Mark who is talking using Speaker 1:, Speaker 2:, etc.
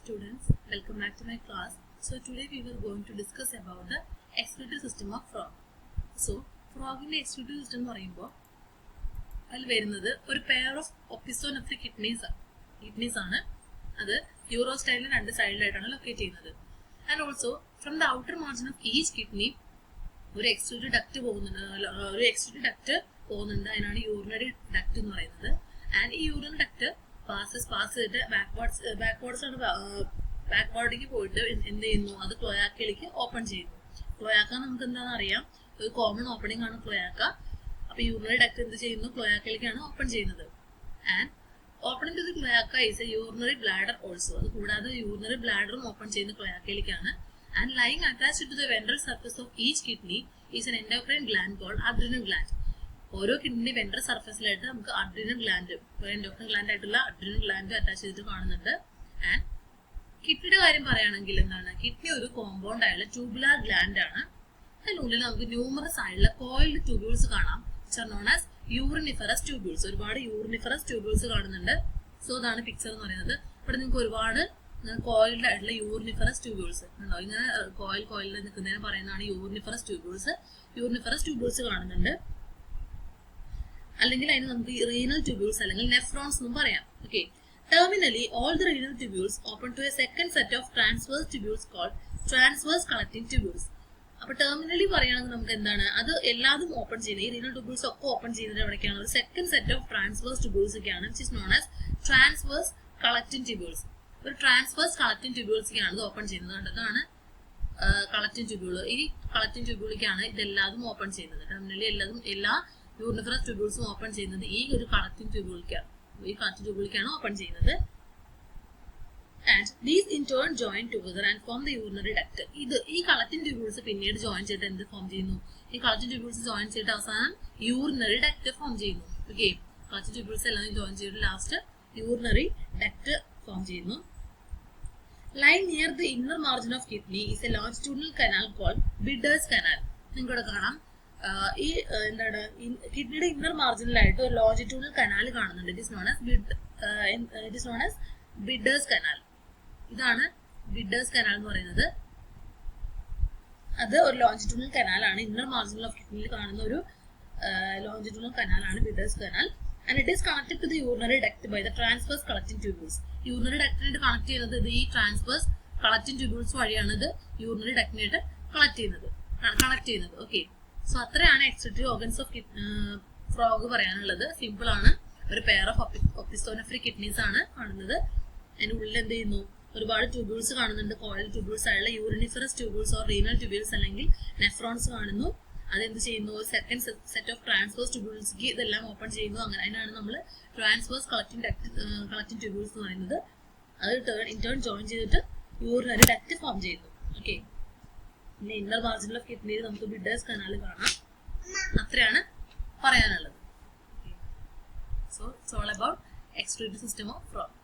Speaker 1: students, welcome back to my class. So today we were going to discuss about the excretory system of frog. So frog in the excretory system എന്ന് പറയുമ്പോൾ അതിൽ വരുന്നത് ഒരു pair of ഒപ്പിസോനെഫ്രിക് kidneys ആണ്. അത് യൂറോസ്റ്റൈലിന് രണ്ട് സൈഡിലായിട്ടാണ് locate ചെയ്യുന്നത്. And also from the outer margin of each kidney ഒരു എക്സ്ക്രൂട്ടറി ഡക്ട് പോകുന്നുണ്ട്. അതിനാണ് യൂറിനറി ഡക്ട് എന്ന് പറയുന്നത്. ആൻഡ് ഈ യൂറിനറി ഡക്ട് പാസ് ചെയ്തിട്ട് ബാക്ക്വേർഡിലേക്ക് പോയിട്ട് എന്ത് ചെയ്യുന്നു, അത് ക്ലോയാക്കയിലേക്ക് ഓപ്പൺ ചെയ്യുന്നു. ക്ലോയാക്ക നമുക്ക് എന്താണെന്ന് അറിയാം, ഒരു കോമൺ ഓപ്പണിംഗ് ആണ് ക്ലോയാക്ക. അപ്പൊ യൂറിനറി ഡക്ട് എന്ത് ചെയ്യുന്നു, ക്ലോയാക്കയിലേക്കാണ് ഓപ്പൺ ചെയ്യുന്നത്. And opening to the cloaca is a urinary bladder also. അത് കൂടാതെ യൂറിനറി ബ്ലാഡറും ഓപ്പൺ ചെയ്യുന്ന ക്ലോയാക്കയിലേക്കാണ്. And lying attached to the ventral surface of each kidney is an endocrine gland called adrenal gland. ഓരോ കിഡ്നി വെൻട്രൽ സർഫസിലായിട്ട് നമുക്ക് adrenal gland, endocrine gland ആയിട്ടുള്ള adrenal gland attach ചെയ്തിട്ട് കാണുന്നുണ്ട്. ആൻഡ് കിഡ്നിയുടെ കാര്യം പറയുകയാണെങ്കിൽ എന്താണ്, കിഡ്നി ഒരു കോമ്പൗണ്ട് ആയുള്ള ട്യൂബുലാർ ഗ്ലാൻഡ് ആണ്. അതിനുള്ളിൽ നമുക്ക് ന്യൂമറസ് ആയിട്ടുള്ള കോയിൽഡ് ട്യൂബ്യൂൾസ് കാണാം, നോൺ ആസ് യൂറിനിഫറസ് ട്യൂബ്യൂൾസ്. ഒരുപാട് യൂറിനിഫറസ് ട്യൂബ്യൂൾസ് കാണുന്നുണ്ട്. സോ അതാണ് പിക്ചർ എന്ന് പറയുന്നത്. ഇവിടെ നിങ്ങൾക്ക് ഒരുപാട് കോയിൽഡ് ആയിട്ടുള്ള യൂറിനിഫറസ് ട്യൂബ്യൂൾസ് ഉണ്ടോ, ഇങ്ങനെ കോയിൽ നിൽക്കുന്നതിന് പറയുന്നതാണ് യൂറിനിഫറസ് ട്യൂബ്യൂൾസ് കാണുന്നുണ്ട്. അല്ലെങ്കിൽ അതിന് നമുക്ക് റീനൽ ട്യൂബ്യൂൾസ് അല്ലെങ്കിൽ നെഫ്രോൺസ് എന്നും പറയാം. Okay, terminally all the renal tubules open to a second set of transverse tubules called transverse collecting tubules. അപ്പൊ ടെർമിനലി പറയുകയാണെങ്കിൽ നമുക്ക് എന്താണ്, അത് എല്ലാതും ഓപ്പൺ ചെയ്യുന്നത്, ഈ റീനൽ ട്യൂബ്യൂൾസ് ഒക്കെ ഓപ്പൺ ചെയ്യുന്നത് എവിടേക്കാണ്, ഒരു second set of transverse tubules ഒക്കെയാണ്, which is known as transverse collecting tubules. ഒരു ട്രാൻസ്വേഴ്സ് കളക്ടിംഗ് ട്യൂബ്യൂൾസിക്കാണ് ഇത് ഓപ്പൺ ചെയ്യുന്നത്. അതാണ് കളക്ടിംഗ് ട്യൂബ്യൂൾ. ഈ കളക്ടിംഗ് ട്യൂബ്യൂളിലേക്കാണ് ഇതെല്ലാതും ഓപ്പൺ ചെയ്യുന്നത്. ടെർമിനലി എല്ലാ യൂറിനിഫറസ് ട്യൂബ്യൂൾസും ഓപ്പൺ ചെയ്യുന്നത് ഈ ഒരു കളക്ടിംഗ് ട്യൂബ്യൂളിലേക്കാണ് ഓപ്പൺ ചെയ്യുന്നത്. And these in turn join together and form the urinary duct. ഈ കളക്ടിംഗ് ട്യൂബ്യൂൾസ് പിന്നീട് ജോയിൻ ചെയ്തിട്ട് എന്ത് ഫോം ചെയ്യുന്നു, ഈ കളക്ടിംഗ് ട്യൂബ്യൂൾസ് ജോയിൻ ചെയ്തിട്ട് അവസാനം യൂറിനറി ഡക്ട് ഫോം ചെയ്യുന്നു. ഓക്കെ, കളക്ടിംഗ് ട്യൂബ്യൂൾസ് എല്ലാം ജോയിൻ ചെയ്തിട്ട് ലാസ്റ്റ് യൂറിനറി ഡക്ട് ഫോം ചെയ്യുന്നു. Lying near the inner margin of kidney is a longitudinal canal called Bidder's canal. നിങ്ങൾക്കിവിടെ കാണാം, ഈ എന്താണ്, കിഡ്നിയുടെ ഇന്നർ മാർജിനിലായിട്ട് ഒരു ലോഞ്ചിറ്റ്യൂണൽ കനാൽ കാണുന്നുണ്ട്. It is known as Bidder's canal. ഇതാണ് ബിഡേഴ്സ് കനാൽ എന്ന് പറയുന്നത്. അത് ഒരു ലോഞ്ചിറ്റ്യൂണൽ കനാലാണ്. ഇന്നർ മാർജിനൽ ഓഫ് കിഡ്നിയിൽ കാണുന്ന ഒരു ലോഞ്ചിറ്റ്യൂണൽ കനാലാണ് Bidder's canal. And it is connected to the urinary duct by the transverse collecting tubules. Urinary ductനായിട്ട് കണക്ട് ചെയ്യുന്നത് ഇത് ഈ ട്രാൻസ്വേഴ്സ് കളക്ടിംഗ് ട്യൂബ്യൂൾസ് വഴിയാണ് ഇത് യൂറിനറി ഡക്റ്റിനായിട്ട് കണക്ട് ചെയ്യുന്നത്. ഓക്കെ, സോ അത്രയാണ് എക്സ്ക്രീറ്ററി ഓർഗൻസ് ഓഫ് ഫ്രോഗ് പറയാനുള്ളത്. സിമ്പിൾ ആണ്. ഒരു പെയർ ഓഫ് ഒപ്പിസോനെഫ്രിക് കിഡ്നീസ് ആണ് കാണുന്നത്. അതിന്റെ ഉള്ളിൽ എന്ത് ചെയ്യുന്നു, ഒരുപാട് ട്യൂബ്യൂൾസ് കാണുന്നുണ്ട്. കോയിൽ ട്യൂബ്യൂൾസ് ആയുള്ള uriniferous tubules or renal tubules അല്ലെങ്കിൽ നെഫ്രോൺസ് കാണുന്നു. അതെന്ത് ചെയ്യുന്നു, സെക്കൻഡ് സെറ്റ് ഓഫ് ട്രാൻസ്വേഴ്സ് ട്യൂബ്യൂൾസിക്ക് ഇതെല്ലാം ഓപ്പൺ ചെയ്യുന്നു. അങ്ങനെ അതിനാണ് നമ്മൾ ട്രാൻസ്വേഴ്സ് കളക്ടിംഗ് ട്യൂബ്യൂൾസ് എന്ന് പറയുന്നത്. അത് ഇൻ ടേൺ ജോയിൻ ചെയ്തിട്ട് യൂറിനറി ഡക്ട് ഫോം ചെയ്യുന്നു. ഓക്കെ, പിന്നെ ഇന്നർ മാർജിനൽ ഓഫ് കിഡ്നിയിൽ നമുക്ക് ബിഡേഴ്സ് കനാൽ കാണാം. അത്രയാണ് പറയാനുള്ളത്. So it's all about excretory system of frog.